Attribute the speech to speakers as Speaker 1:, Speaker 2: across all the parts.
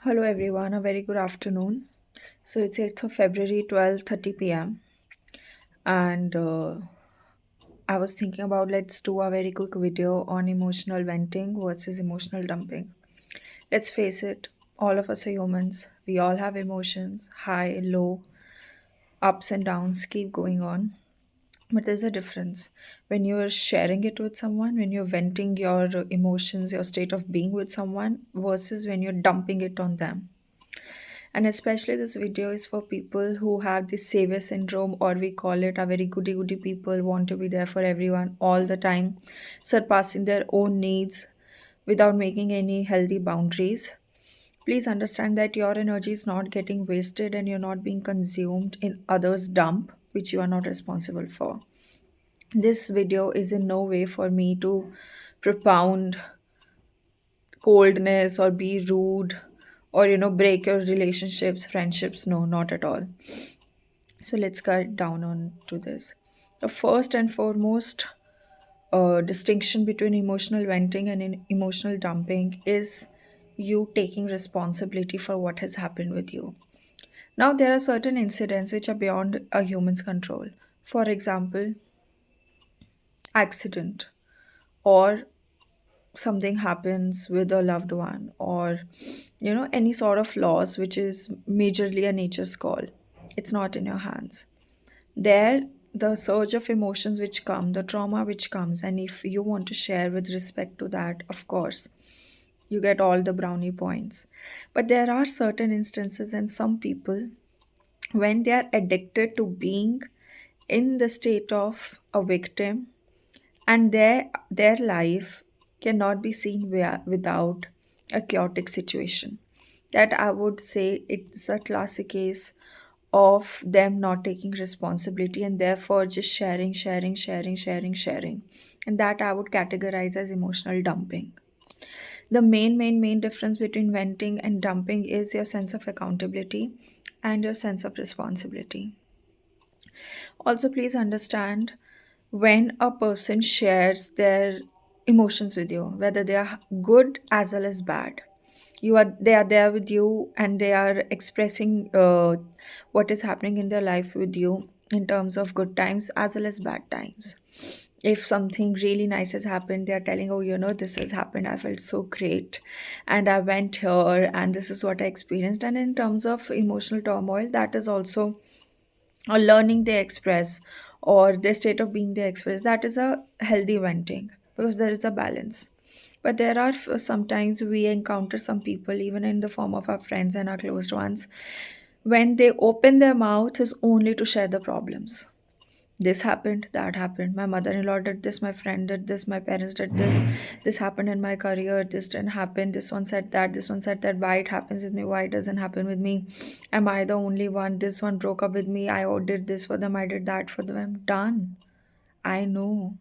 Speaker 1: Hello everyone, a very good afternoon. So it's 8th of February, 12:30 p.m. and I was thinking about let's do a very quick video on emotional venting versus emotional dumping. Let's face it, all of us are humans. We all have emotions, high, low, ups and downs keep going on. But there's a difference when you're sharing it with someone, when you're venting your emotions, your state of being with someone versus when you're dumping it on them. And especially this video is for people who have this savior syndrome, or we call it a very goody goody people, want to be there for everyone all the time, surpassing their own needs without making any healthy boundaries. Please understand that your energy is not getting wasted and you're not being consumed in others' dump, which you are not responsible for. This video is in no way for me to propound coldness or be rude or break your relationships, friendships. No, not at all. So let's get down on to this. The first and foremost distinction between emotional venting and emotional dumping is you taking responsibility for what has happened with you. Now there are certain incidents which are beyond a human's control. For example, accident, or something happens with a loved one, or any sort of loss which is majorly a nature's call. It's not in your hands. There, the surge of emotions which come, the trauma which comes, and if you want to share with respect to that, of course you get all the brownie points. But there are certain instances and some people, when they are addicted to being in the state of a victim, and their life cannot be seen without a chaotic situation. That I would say it's a classic case of them not taking responsibility and therefore just sharing, and that I would categorize as emotional dumping. The main difference between venting and dumping is your sense of accountability and your sense of responsibility. Also, please understand, when a person shares their emotions with you, whether they are good as well as bad, they are there with you and they are expressing what is happening in their life with you in terms of good times as well as bad times. If something really nice has happened, they are telling, oh, this has happened, I felt so great, and I went here and this is what I experienced. And in terms of emotional turmoil, that is also or learning they express, or their state of being they express, that is a healthy venting because there is a balance. But there are sometimes we encounter some people, even in the form of our friends and our closed ones, when they open their mouth is only to share the problems. This happened, that happened, my mother-in-law did this, my friend did this, my parents did this happened in my career, this didn't happen, this one said that, this one said that, why it happens with me, why it doesn't happen with me, am I the only one, this one broke up with me, I did this for them, I did that for them. I'm done. I know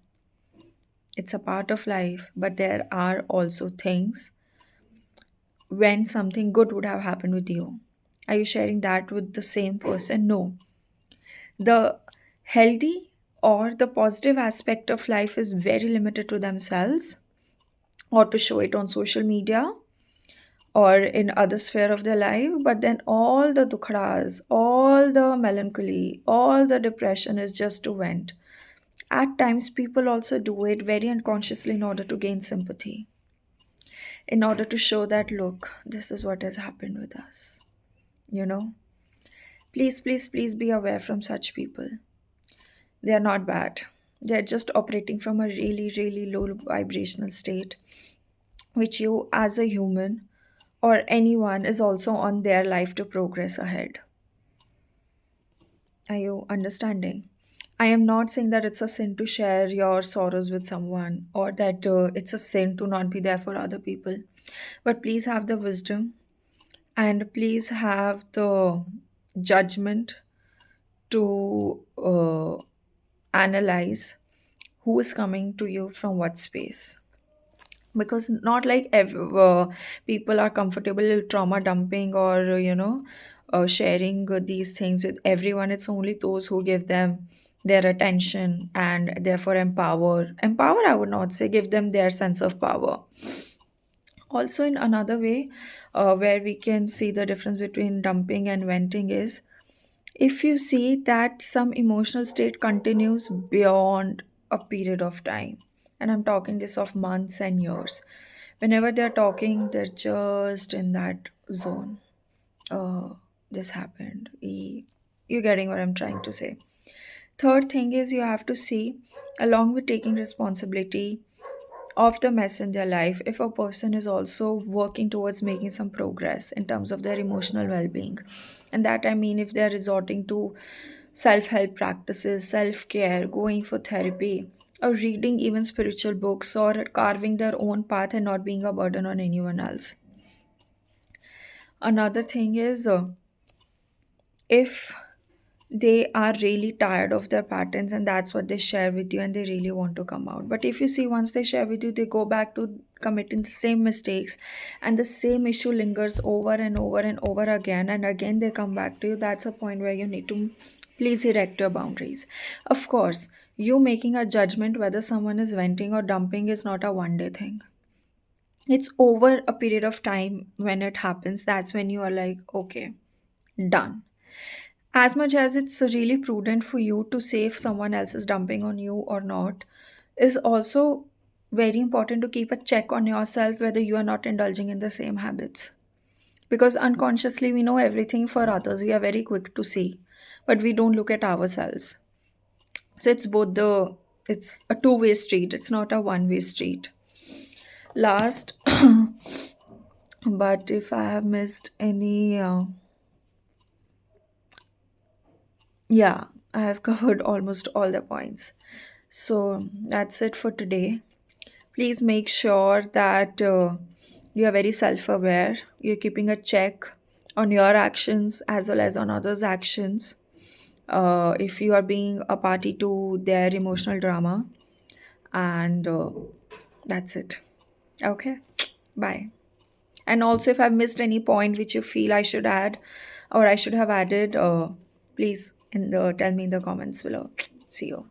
Speaker 1: it's a part of life, but there are also things when something good would have happened with you. Are you sharing that with the same person? No. The healthy or the positive aspect of life is very limited to themselves, or to show it on social media or in other sphere of their life. But then all the dukhras, all the melancholy, all the depression is just to vent. At times people also do it very unconsciously in order to gain sympathy, in order to show that, look, this is what has happened with us, you know please be aware from such people. They are not bad. They're just operating from a really, really low vibrational state, which you, as a human or anyone, is also on their life to progress ahead. Are you understanding? I am not saying that it's a sin to share your sorrows with someone, or that it's a sin to not be there for other people. But please have the wisdom, and please have the judgment to analyze who is coming to you from what space. Because not like people are comfortable trauma dumping or sharing these things with everyone. It's only those who give them their attention and therefore empower, I would not say give them their sense of power. Also, in another way, where we can see the difference between dumping and venting is if you see that some emotional state continues beyond a period of time, and I'm talking this of months and years. Whenever they're talking, they're just in that zone. uh, this happened. You're getting what I'm trying to say. Third thing is you have to see, along with taking responsibility of the mess in their life, if a person is also working towards making some progress in terms of their emotional well being. And that I mean, if they're resorting to self help practices, self care, going for therapy, or reading even spiritual books, or carving their own path and not being a burden on anyone else. Another thing is, if they are really tired of their patterns and that's what they share with you and they really want to come out, but if you see, once they share with you, they go back to committing the same mistakes and the same issue lingers over and over and over again, and again they come back to you. That's a point where you need to please erect your boundaries. Of course, you making a judgment whether someone is venting or dumping is not a one day thing. It's over a period of time. When it happens, that's when you are like, okay, done. As much as it's really prudent for you to say if someone else is dumping on you or not, is also very important to keep a check on yourself whether you are not indulging in the same habits. Because unconsciously we know everything for others, we are very quick to see, but we don't look at ourselves. So it's a two-way street, it's not a one-way street. Last, but if I have missed any, yeah, I have covered almost all the points. So that's it for today. Please make sure that you are very self aware, you're keeping a check on your actions as well as on others' actions. If you are being a party to their emotional drama, and that's it. Okay, bye. And also, if I've missed any point which you feel I should add or I should have added, please tell me in the comments below. See you.